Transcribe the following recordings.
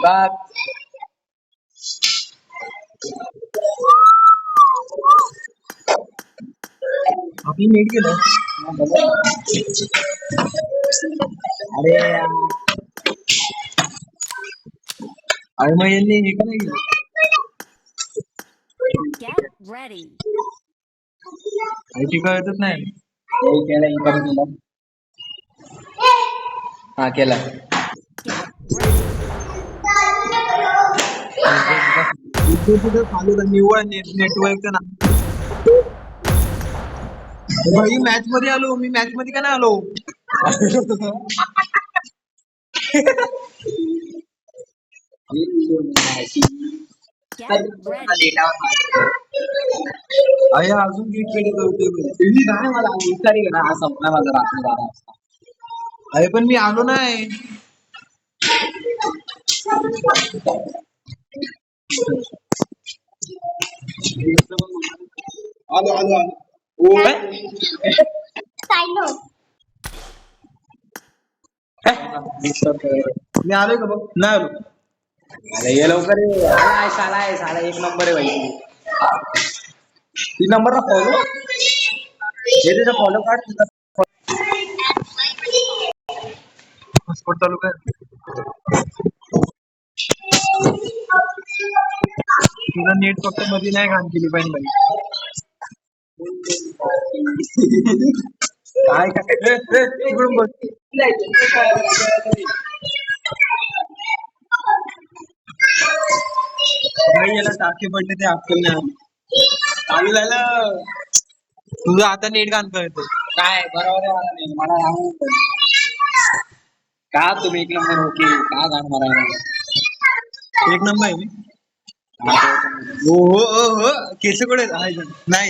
बात आपली नीट केलं. अरे अरे मग यांनी हे का नाही Get ready. आयटी कळतच नाही. हो केला इन्कम केला. हा केला. Get ready. चालू निव्वळ नेटवर्क ना भाई मॅच मध्ये आलो मी मॅच मध्ये का नाही आलो Get ready. अरे अजून क्रिकेट करतोय मला विचारी ना हा संपला माझा रात्री 12 वाजता. अरे पण मी आलो नाही. आलो आलो आलो ओ मी आलोय का बघ नाही आलो. अरे ये लवकर ये. आलाय साला आहे साला एक नंबर आहे भाई. 3 नंबरला फॉलो हे त्याचा फॉलो कार्ड हॉटस्पॉट चालू कर. तुला नेट फक्त मध्ये नाही घाण केली पाहिजे भाई. काय काय तिकडून बघ. नाही याला टाके पडले ते अक्कल नाही आली. चालू झालं. तुझं आता नेट घाण कळत काय बरोबर आहे. मला नाही मला राहू का तुम्ही एक नंबर ओके का घाण मारायला एक नंबर आहे मी. हो हो हो हो केस कडे नाही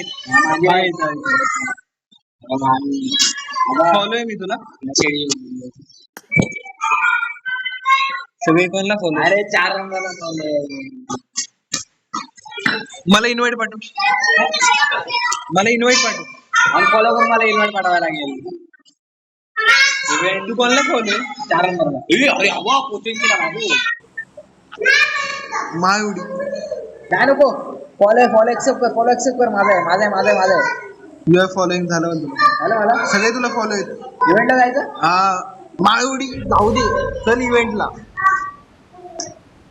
फॉलो आहे मी तुला सगळे कोणला फॉलो. अरे 4 नंबरला फॉलो. मला इन्व्हाइट पाठव. मला इन्व्हाइट पाठव आणि फॉलो करून मला इन्व्हाइट पाठवायला लागेल. तू कोणला फॉलो 4 नंबरला. अरे हवा कोचिंग केला बाबू मायवडी काय नको. फॉलो एक्सेप्ट कर माझा आहे. युआर फॉलोइंग झालं मला सगळे तुला फॉलो आहेत. इव्हेंटला जायचं हा माळवडी जाऊ दे चल इव्हेंटला.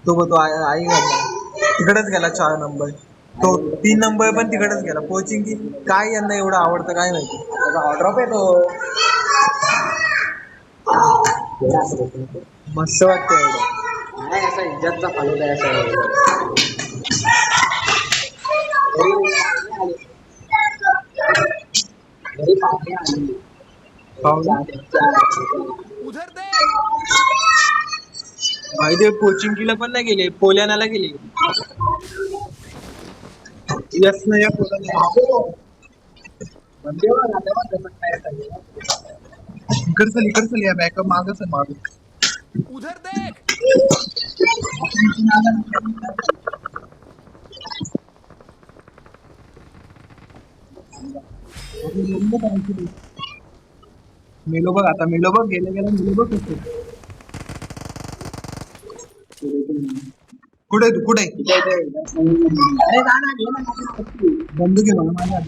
तो आई तिकडेच गेला 4 नंबर. तो 3 नंबर पण तिकडेच गेला. कोचिंग की काय यांना एवढं आवडतं काय माहिती. ऑर्डर येतो मस्त वाटतं एवढं नाही असा इज्जतचा फालुदा आहे असं. भाई ते कोचिंग केला पण नाही गेले पोल्यानाला गेले. यस नाही इकडचं या बॅकअप मागच आहे माग. उधर देख. मेलो बघ आता मेलो बघ गेले मेलो बघ कसं. कुठे तू कुठे अरे बंद घे मला माझ्या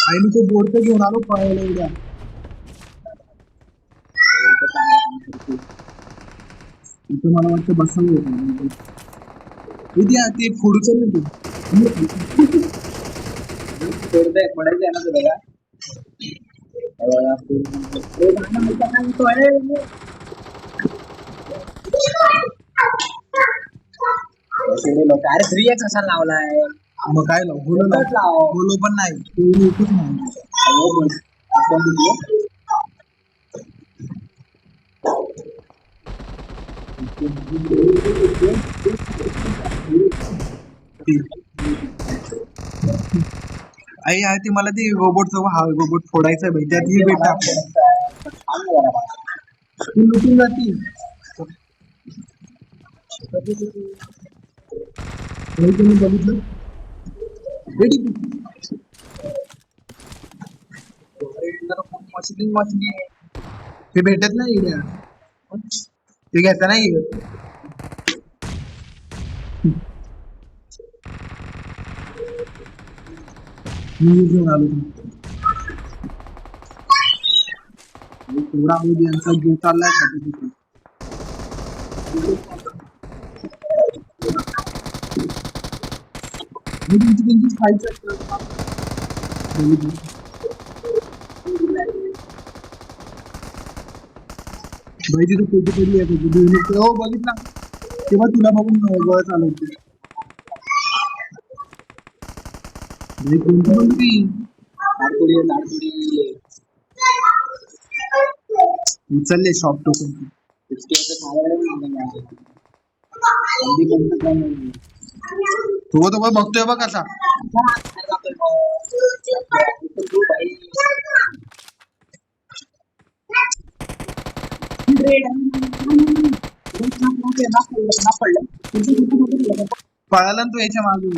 आणि तो बोर्ड तर घेऊन आलो पळायला उद्या. इथं मला वाटतं बसावं होतं उद्या ते फोडूचं नाही तू पडायचं आहे ना तुला अरे 3x असा लावलाय मग काय बोलो पण नाही आई आहे ती मला ती रोबोटचं हा रोबोट फोडायचं भाई त्यात ही भेट ती लुटून जाती. हे तुम्ही बघितलं रेडी मछली मछली ते भेटत नाही इकडे. ते घेता नाही मी घेऊन आलो थोडा यांचा जीव चाललाय खाते तिथे. मी त्यांची खायचं भाई तिथं पेटी पडली आहे हो बघितला तेव्हा तुला बघून गोळा चालवते कोणती उचलले शॉप टोकन तो तो बघतोय बघ कसा पळाला तू याच्या मागे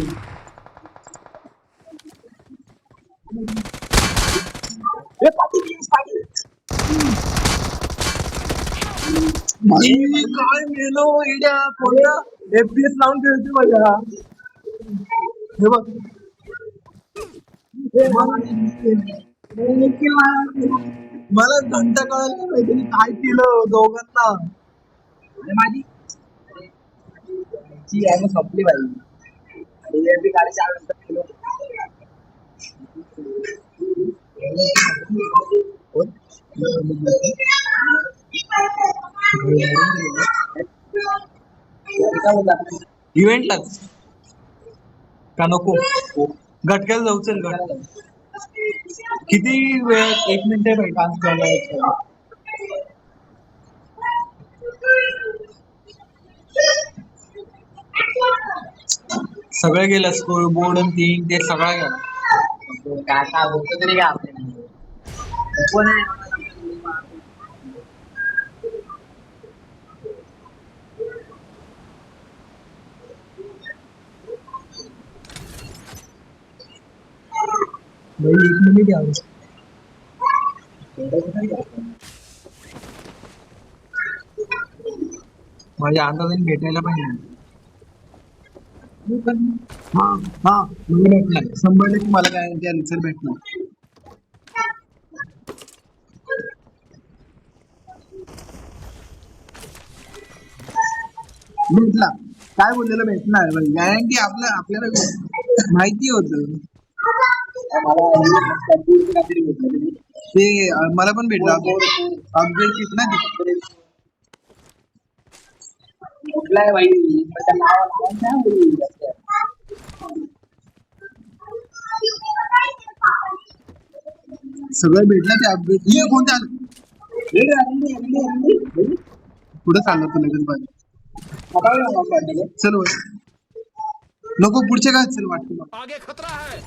काय मेलो इड्या कोणता FPS लावून खेळते माझ्या हे बघ मला घंटा कळायला माहिती काय केलं दोघांना माझी संपली पाहिजे गाडी 4 नंतर केलो इव्हेंटलाच का नको घटक्याला जाऊ चल किती वेळ 1 मिनिट आहे भाई डान्स करायला सगळं गेलं स्कोर बोर्ड आणि तीन ते सगळं गेलं काय होत तरी काय भाई 1 मिनिट यावं माझ्या अंदाजाने भेटायला पाहिजे हा हा मला भेटणार 100% मला काय त्या रिसर भेटणार भेटला काय बोललेलं भेटणार गॅरंटी आपल्याला माहिती होतं ते मला पण भेटलं अपग्रेड किट ना कुठला आहे भाई सगळं भेटलं ते अपग्रेड हे कोणत्या पुढे चाललं तुला लगेच पाहिजे चल नको पुढचे काय चल वाटतं आगे खतरा है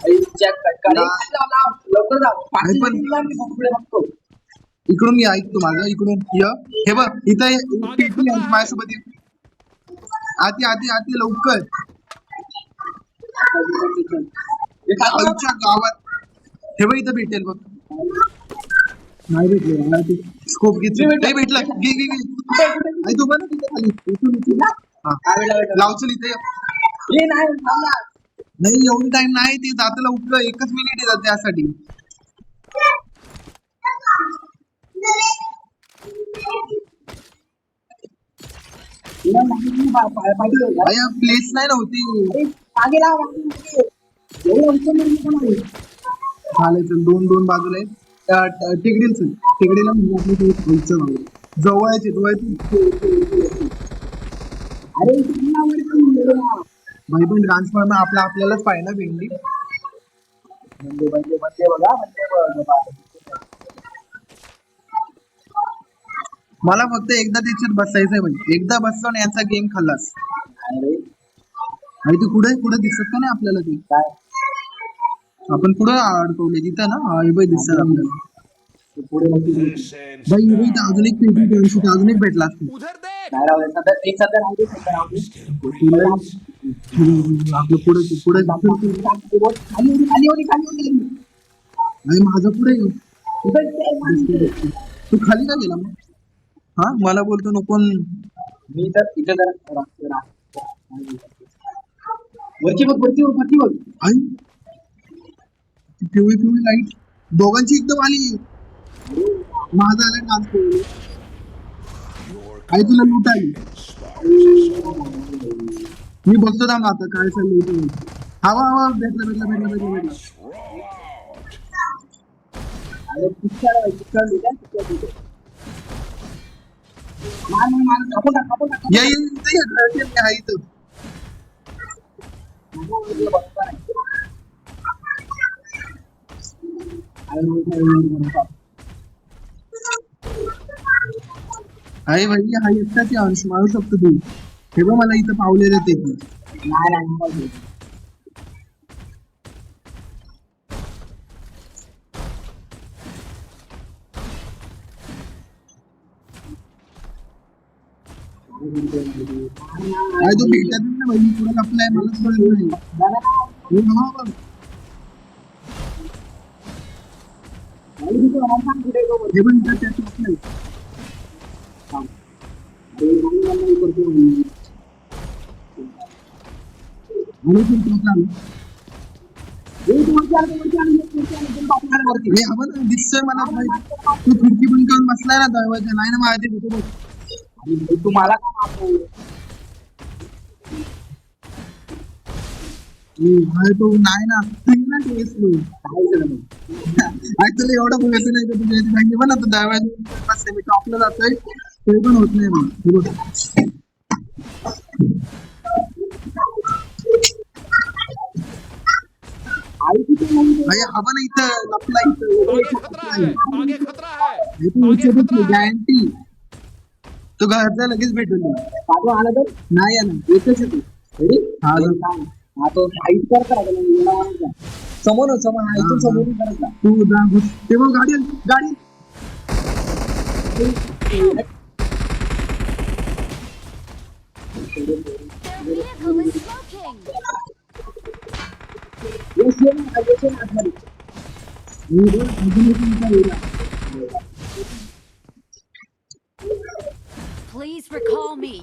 इकडून ये ऐक तू माझं इकडून ये हे बघ इथं माझ्यासोबत आती आती आती लवकर गावात हे बघ इथं भेटेल बघ नाही भेटले स्कोप घेतली भेटला घे घे घे तू बघ तिथे खाली लाव चल इथे नाही एवढी टाइम नाही ते जात लवकर 1च मिनिट येतात त्यासाठी प्लेस नाही नव्हती चालेल 2 बाजूला आहेत टेकडीला जवळ अरे भाई पण ट्रान्सफॉर्मर आपल्यालाच पाहिजे ना भेंडी मला फक्त एकदा त्याच्यात बसायचंय म्हणजे एकदा बसलो ना याचा गेम खाल्लास आणि ते कुठे दिसत का नाही आपल्याला ते काय आपण पुढे अडकवले तिथं ना हे दिसत आपल्याला भाई अजून एक पेटी अजून एक भेटला उधर देख नाही राहू दे सध्या एक सध्या राहू दे सध्या राहू दे आपलं पुढे पुढे खाली होती खाली होती खाली होती नाही माझं पुढे तू खाली का गेला मग हा मला बोलतो नको मी तर इथे जरा वरची बघ वरची बघ वरची बघ आई ती पिवळी पिवळी लाईट दोघांची एकदम आली माझा आला डान्स आई तुला लूट आली मी बघतो थांब आता काय चाललंय इथे हवा हवा भेटला भेटला भेटला भेटला भेटला अरे पिक्चर पिक्चर लिहिला अरे भाई हा एकटाच अंश मारू शकतो तू हे बघ मला इथं पावलेलं ते नाही अरे तो भेटत ना भाई पुढे लपलाय मला दिसतोय मला तू खिडकी बंद करून बसलाय ना दरवाजा नाही ना माझ्या तुम्हाला तो नाही ना तुला एवढं बोलायचं नाही का तुझ्या पण आता दरवाजा मी टॉपला जातोय ते पण होत नाही मग हवा ना इथं लपला आगे खतरा है गॅरंटी तो घरचा लगेच भेटून आला तर नाही आला एकच येतो हा तो फाईट करता समोर समोर इथून समोर करायचा तू जा ते मग गाडी गाडी Their vehicle is smoking. Please recall me.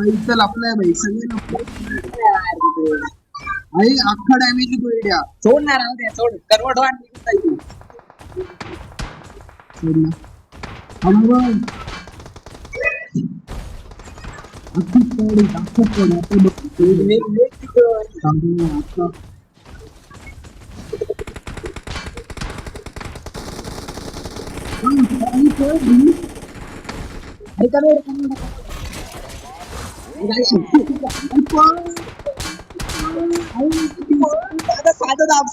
इथं लपलाय भाई सगळे आई अख्खा डॅमेज तो एरिया सोड ना राहू दे सोड करवट साधं दाब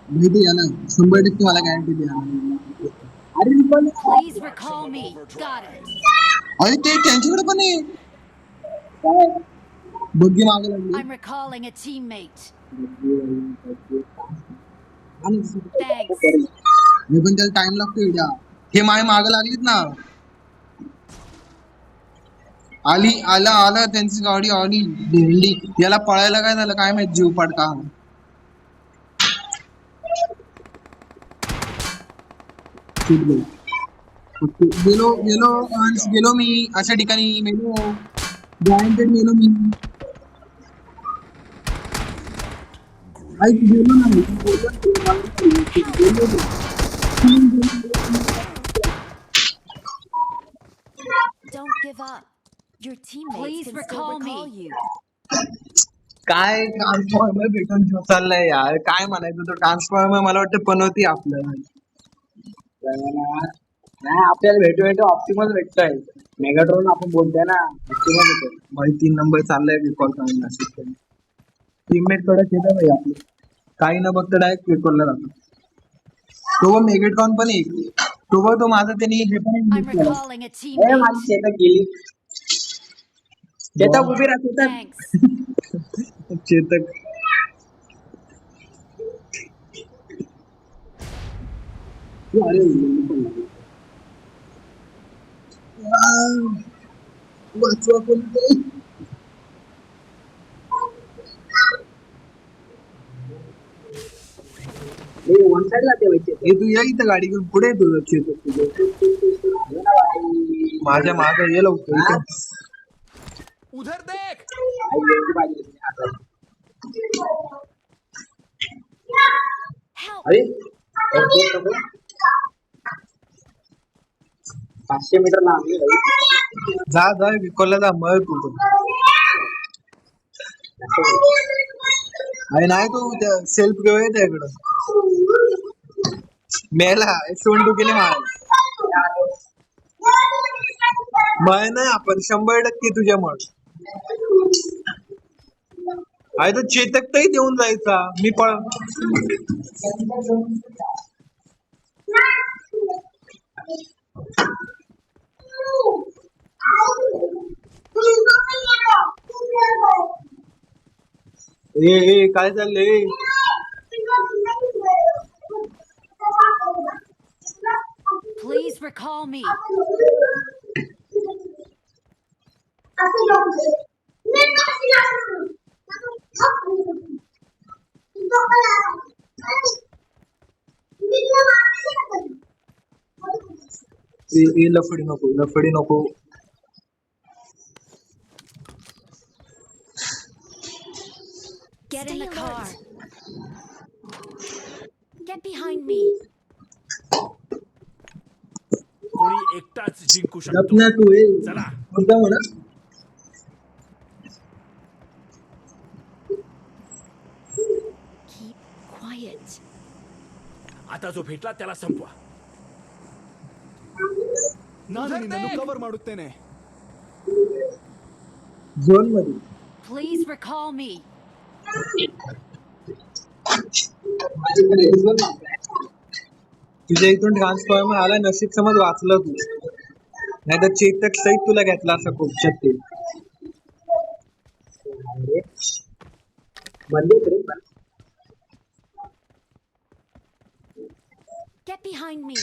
माहिती आहे ना 100% मला गॅरंटी द्या Please recall me. Got it. अरे ते त्यांच्याकडे पण आहे बग्गी मागे लागली I'm recalling a teammate. मी पण त्याला टाइम लागतो द्या हे माय मागे लागलीत ना आला त्यांची गाडी आली भेंडी याला पळायला काय झालं काय माहित जीव पडका गेलो मी अशा ठिकाणी मेलो गॅरंटेड मेलो मी गेलो ना Don't give up. Your teammates Please can recall still recall you. काय ट्रान्सफॉर्मर भेटून चाललंय यार काय म्हणायचं तो ट्रान्सफॉर्मर मला वाटतं बनवते आपल्याला नाही आपल्याला भेटू ऑप्टिमल भेटतोय मेगाट्रॉन आपण बोलतोय ना ऑप्टिमल भेटतो भाई 3 नंबर चाललाय क्विकॉल करण्यासाठी टीममेट कडे केलं भाई आपलं काही न बघता डायरेक्ट क्विकॉलला जातो तो मेगाट्रॉन पण एक तो बघ तो माझा त्यांनी हे पण I'm use केलं. recalling a A, teammate. माझी चेतक गेली. चेतक उभी राहा चेतक. Thanks. चेतक अरे वाचवा कोणतरी. वन साइड जाते हे तू या इथं गाडी घेऊन पुढे तुझं चेतक तुझं माझ्या माग ये लवकर इथं. उधर देख. Help! अरे 500 मीटर लांब जा जा विकोला जा मग तू अरे नाही तू सेल्फ घेऊ आहे त्याकडं मेला S12 केले मग नाही आपण 100% तुझ्या मग अरे तो चेतक तरी देऊन जायचा मी पण ए काय चाललंय Please recall me. लफडी नको Get in the car. Get behind me. कोणी एकटाच जिंकू शकतो. जपना तू चला. मुद्दा म्हणा Keep quiet. आता जो भेटला त्याला संपवा. ನಾನು ನಿನ್ನನ್ನು ಕವರ್ ಮಾಡುತ್ತೇನೆ. झोन मध्ये Please recall me. तुझ्या इथून ट्रान्सफॉर्मर आला नशीब समज वाचलं तू नाही तर चेतक सहित तुला घेतला असं खूप शक्य Get behind me.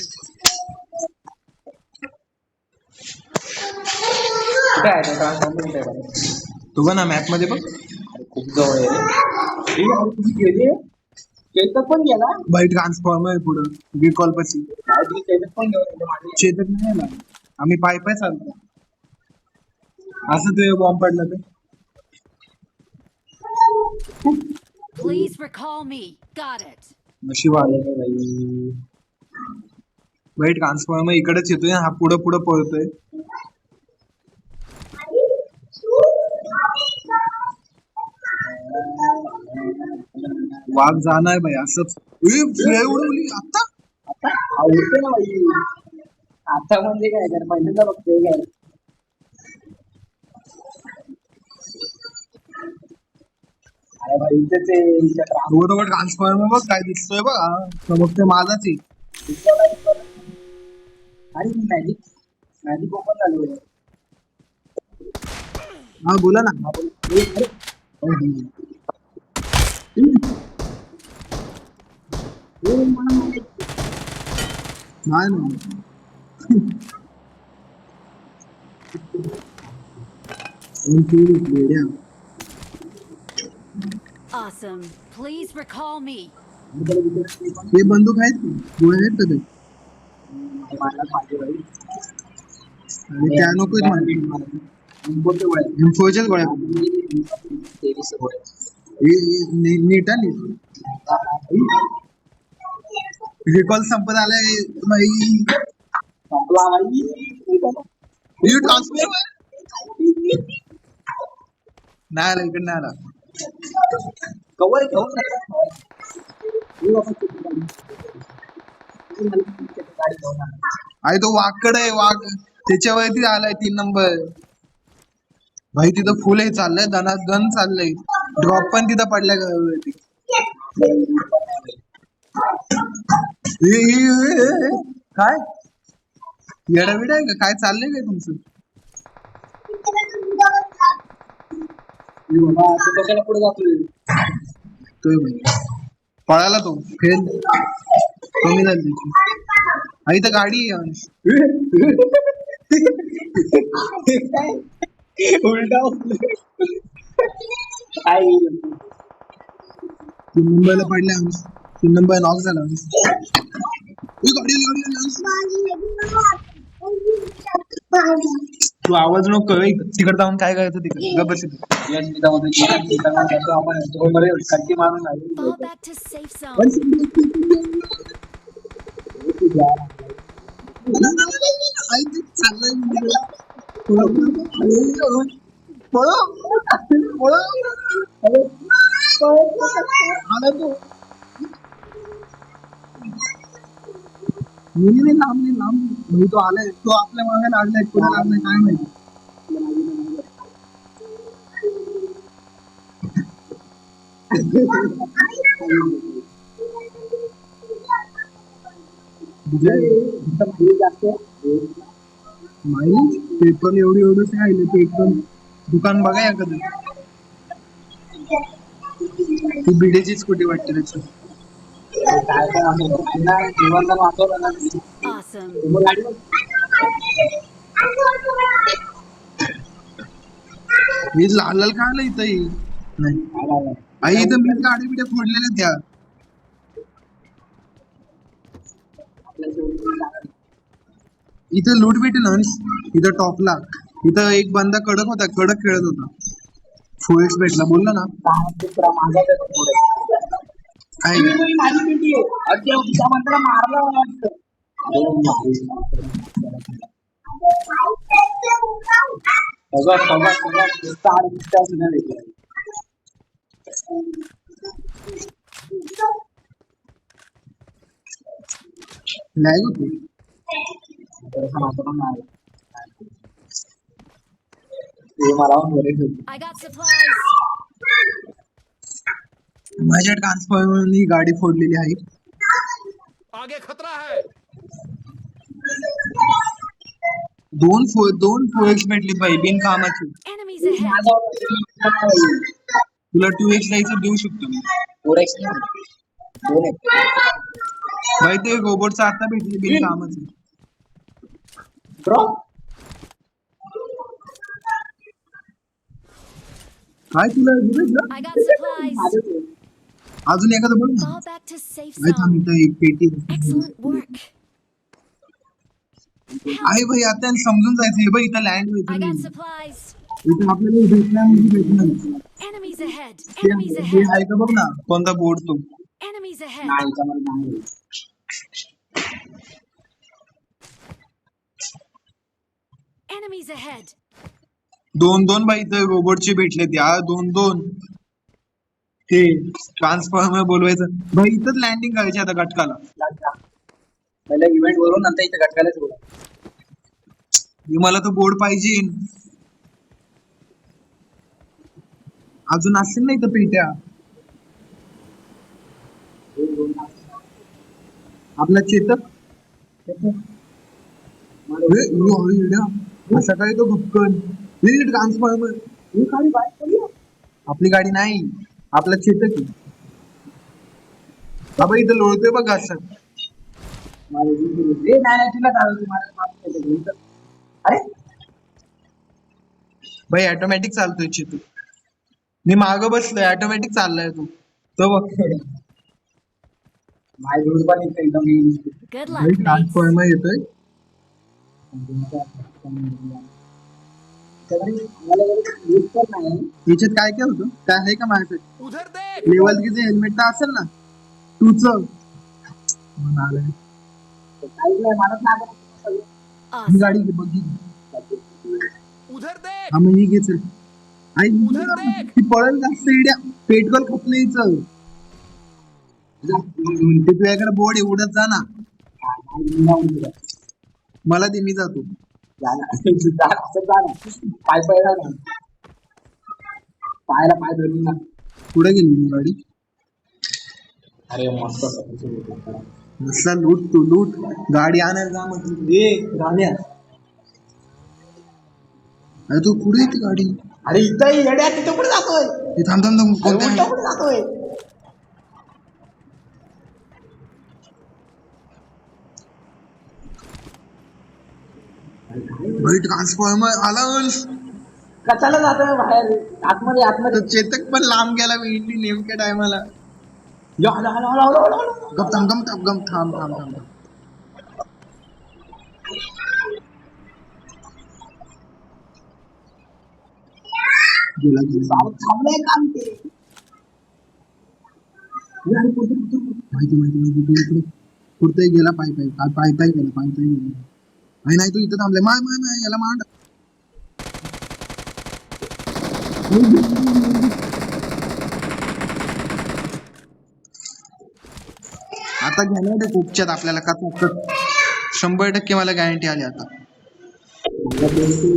तू बघ ना मॅप मध्ये बघ खूप जवळ आहे चेतक पण गेला बाई ट्रान्सफॉर्मर पुढं बिकॉल पशी चेतक नाही आला आम्ही पाय पाय चालतो असं तुझ्या बॉम्ब पडला तर Please recall me. Got it. नशीब आलं बाई ट्रान्सफॉर्मर इकडेच येतोय हा पुढं पुढं पळतोय वाघ जाणार बाई असंच उडवली आता आवडते ना बाई आता म्हणजे काय तर पहिल्यांदा बघतोय काय अरे बाई इथे ट्रान्सफॉर्मर बघ काय दिसतोय बघ समोर ते माझाच आहे आणि मॅजिक मॅजिक ओपन झालं हा बोला ना Awesome. Please recall me. हे बंदूक आहेत गोळे आहेत का ते आणि त्या नको इन्फोच्या गोळ्या नीट आणि रिकॉल संपत आलाय बाई संपला बाई ट्रान्सफर नाही आला इकडे नाही आला कवर घेऊन अरे तो वाकड आहे वाघ त्याच्यावरती आलाय 3 नंबर भाई तिथं फुल हे चाललंय दन चाललंय ड्रॉप पण तिथं पडल्या काय येडाविड आहे का काय चाललंय काय तुमचं? कशाला पुढे जातोय? तो म्हणजे पळाला तो फेल कमी झाली त्याची. आई तर गाडी आहे अंश. उलटा काय ती मुंबईला पडले अंश. ती मुंबई नॉक झाला अंश. गाडी आली, गाडी आली, अंश. तू आवाज नको करू तिकडे जाऊन काय करायचं तिकडे गप्प बस इथे. कंटी मारून Fall back to safe zone. आई ते चाललंय मुंबईला. पळो. आला तो. नाही लांब भाई तो आलाय तो आपल्या मागे लागलाय कुठे लागलाय काय माहिती. माहिती पेट्रोल एवढंच राहिले पेट्रोल दुकान बघा कधी ती बिडेची स्कूटी वाटते त्याची. Awesome. मी लाल काय आलं इथं नाही आई इथं मी गाडी बिड्या फोडलेल्या त्या इथं लूट भेटेल ना इथं टॉपला इथं एक बंदा कडक खेळत होता फोएक्स भेटला बोललो ना काय लॅग होते I got supplies. माझ्या ट्रान्सफॉर्मर ही गाडी फोडलेली आहे. आगे खतरा है. दोन फोएक्स भेटली बाई बिनकामाची. Enemies ahead. तुला 2x द्यायचं देऊ शकतो मी. बाई ते रोबोटचं आता भेटली बिनकामाचं. काय तुला I got supplies. अजून एखादं बघ ना. Fall back to safe काय थांब zone. इथं एक पेटी Excellent work. आहे भाई आता समजून जायचं हे बघ इथं लँड I व्हायचं got नाही supplies. इथं आपल्याला भेटणार म्हणजे भेटणार. Enemies ahead. ते Enemies हे ahead. आहे का बघ ना कोणता बोर्ड तो. Enemies ahead. Enemies ahead. दोन बाई इथं रोबोटचे भेटले त्या दोन ते ट्रान्सफॉर्मर बोलवायचं भाई इथंच लँडिंग करायची आता घटकाला. पहिल्या इव्हेंट वरून नंतर इथे घटकायला मला तो बोर्ड पाहिजे अजून असेल ना इथं पेट्या. आपला चेतक सकाळी तो भक्कन ट्रान्सफॉर्मर आपली गाडी नाही आपला चेतक आहे. बाबा इथं लोळतोय बघ असं. अरे भाई ऑटोमॅटिक चालतोय चेतक. मी मागं बसलोय ऑटोमॅटिक चाललाय तो बघ. Good luck, mates. ट्रान्सफॉर्मर येतोय. याच्यात काय काय होतं काय आहे का माझ्यासाठी उधर देख. लेवल किती हेल्मेट तर असेल ना तूच म्हणाले Awesome. गाडी घे बघ उधर देख. हा मग ही घे चल. आई उधर देख. ती पळेल जास्त इड्या पेट्रोल खपलं हिचं. ते तुझ्याकडे बोर्ड आहे उडत जा ना. मला दे मी जातो. पायला पाय धरून ना. पुढे गेली मी गाडी. अरे मस्त नुसता लूट तू लूट. गाडी आणायला जा म्हटलं ए गाड्या. अरे तू पुढे येते गाडी. अरे इथं येड्या तिथं कुठे जातोय. थांब थांब थांब कोणत्या कुठे जातोय. ट्रान्सफॉर्मर आला. कशाला जातोय बाहेर आतमध्ये आतमध्ये. चेतक पण लांब गेला इडली नेमक्या टायमाला. गप थांब गम थांब गम थांब थांब थांब. गेला गेला थांबलाय काम ते. माहिती माहिती माहिती तू इकडे कुठतही गेला पाय पाय पाय पाय गेला पाय पाय गेला. नाही नाही तू इथं थांबले माय माय माय याला मांड. आता घेणार ते खूपच्यात आपल्याला का 100% मला गॅरंटी आली आता.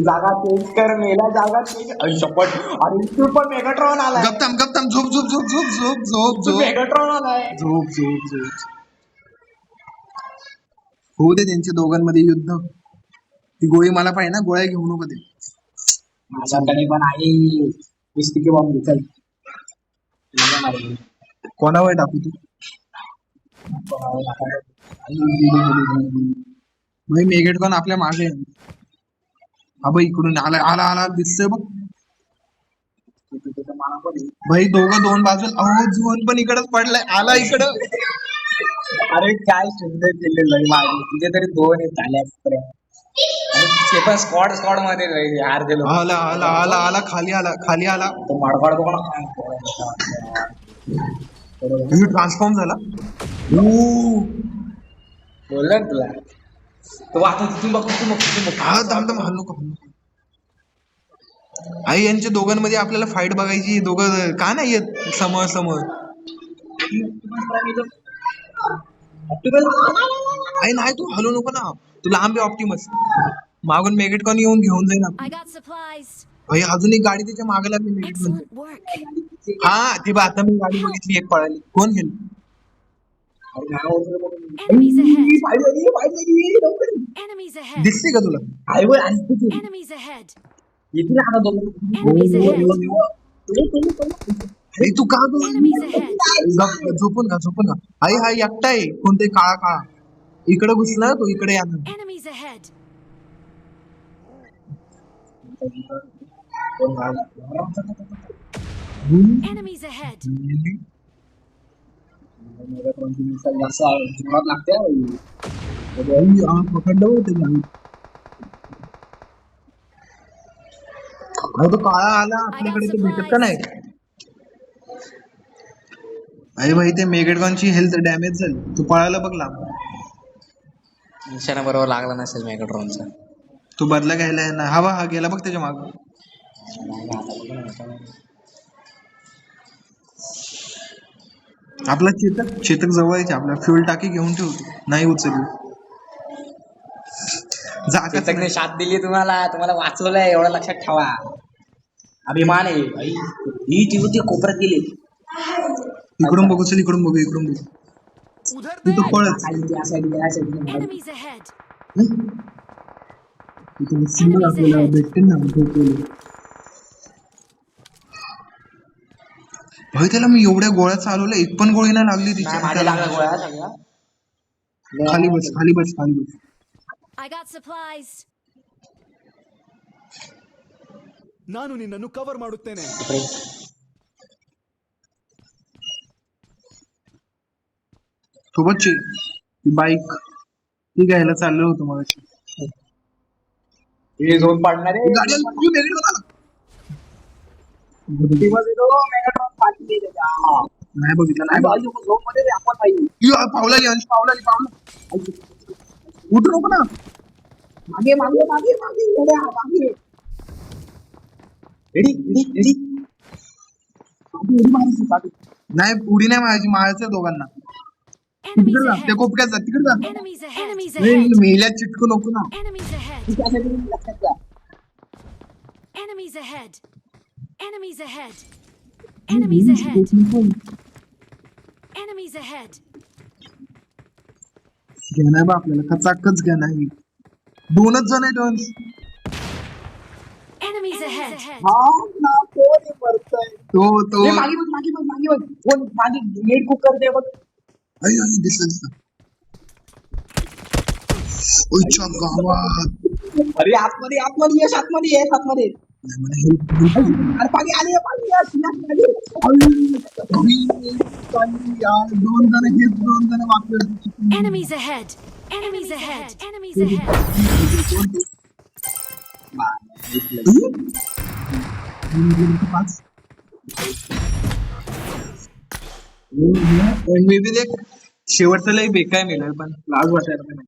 जागा चेंज कर मेला जागा चेंज. अरे तू पण मेगाट्रॉन आलाय. गप्ताम गप्ताम झोप झोप झोप झोप झोप झोप झोप. मेगाट्रॉन आलाय. झोप झोप झोप. होऊ दे त्यांच्या दोघांमध्ये युद्ध. ती गोळी मला पाहिजे ना. गोळ्या घेऊ नको ते. माझ्याकडे पण आहे मिस्टिकी बॉम्ब. चल कोणावर टाकू तू. मेगेटकॉन आपल्या मागे. हा भाई इकडून आला आला आला दिसतोय बघ. भाई दोघं दोन बाजूला. अहो झोन पण इकडच पडलाय. आला इकडं. अरे काय सुंदर केलेलं माझे. तुझे तरी 2 झाले. ते पण स्क्वॉड स्क्वॉड मध्ये यार गेलो. आला आला आला आला खाली आला खाली आला. तो माडपाड बघ. ट्रान्सफॉर्म झाला. बोलला तुला तो आता तिथून बघ तिथून बघ. हा थांब थांब हल्लो का. आई यांच्या दोघांमध्ये आपल्याला फाईट बघायची. दोघं का नाही येत समोर समोर. आई नाही तू हलू नको ना. तू लांब आहे ऑप्टिमस. मागून मेगेटकॉन येऊन घेऊन जाईन. I got supplies. भाई अजून एक गाडी त्याच्या मागे लागली मेगेटकॉन. Excellent work. हा ती आता मी गाडी बघितली एक पळाली. कोण घेईल. Enemies ahead. Enemies ahead. दिसते का तुला. Enemies ahead. Enemies ahead. तू का Enemies ahead. झोपून का झोपून का. आई हा एकटा आहे कोणते काळा काळा. इकडे घुसला तो इकडे या. Enemies ahead. Enemies ahead. पकडलं होतं. तो काळा आला आपल्याकडे ते भेटत का नाही. अरे भाई ते मेगेटकॉनची हेल्थ डॅमेज झाली. तू पळायला बघ लांब. निशाणा बरोबर लागला नसेल मेगाट्रॉनचा. तू बदला घ्यायला ना. हवा हा गेला बघ त्याच्या माग. आपला चेतक चेतक जवळ आहे. आपला फ्युल टाकी घेऊन ठेवतो. नाही उचलली. चेतकने साथ दिली तुम्हाला. तुम्हाला वाचवलंय एवढं लक्षात ठेवा. अभिमान आहे भाई. ही जीव ते कोपऱ्यात गेली. इकडून बघू चल. इकडून बघू इकडून बघू. उधर तू देख. पळत. Enemies ahead. आपल्याला भेटते ना. भाई त्याला मी एवढ्या गोळ्या चालवल्या. एक पण गोळी नाही लागली तिच्या. खाली बस खाली बस खाली बस. I got supplies. ನಾನು ನಿನ್ನನ್ನು ಕವರ್ ಮಾಡುತ್ತೇನೆ. सोबतची बाईक ती घ्यायला चाललो होतो मला. हे झोन पाडणार आहे. नाही बघितलं नाही. पावला पावला पावला. उठू नको ना. मागे मागे मागे मागे मागे. नाही उडी नाही मारायची. मारायचं दोघांना. Enemies ahead. त्या कोपक्याचा तिकडे जा. Enemies ahead. Enemies ahead. मेल्या चिटकू नको ना. Enemies ahead. Enemies ahead. Enemies ahead. Enemies ahead. Enemies ahead. घेणार बा आपल्याला कचाकच घेणार ही. दोनच जण आहेत वन्स. Enemies ahead. तो ए, मागे बघ मागे बघ मागे बघ कोण मागे नेट कुकर दे बघ. आई, आई, दिसलं दिसलं. ओयच्या गावात. अरे आतमध्ये आतमध्ये यश आतमध्ये येस आतमध्ये. नाही, मला help. अरे पाणी आली पाणी यश आतमध्ये. यार, दोन जण हेच दोन जण वाचले. Enemies ahead. Enemies ahead. Enemies ahead. मी बी देख शेवटचं लई बेकार मेलं पण लाज वाटायला नाही.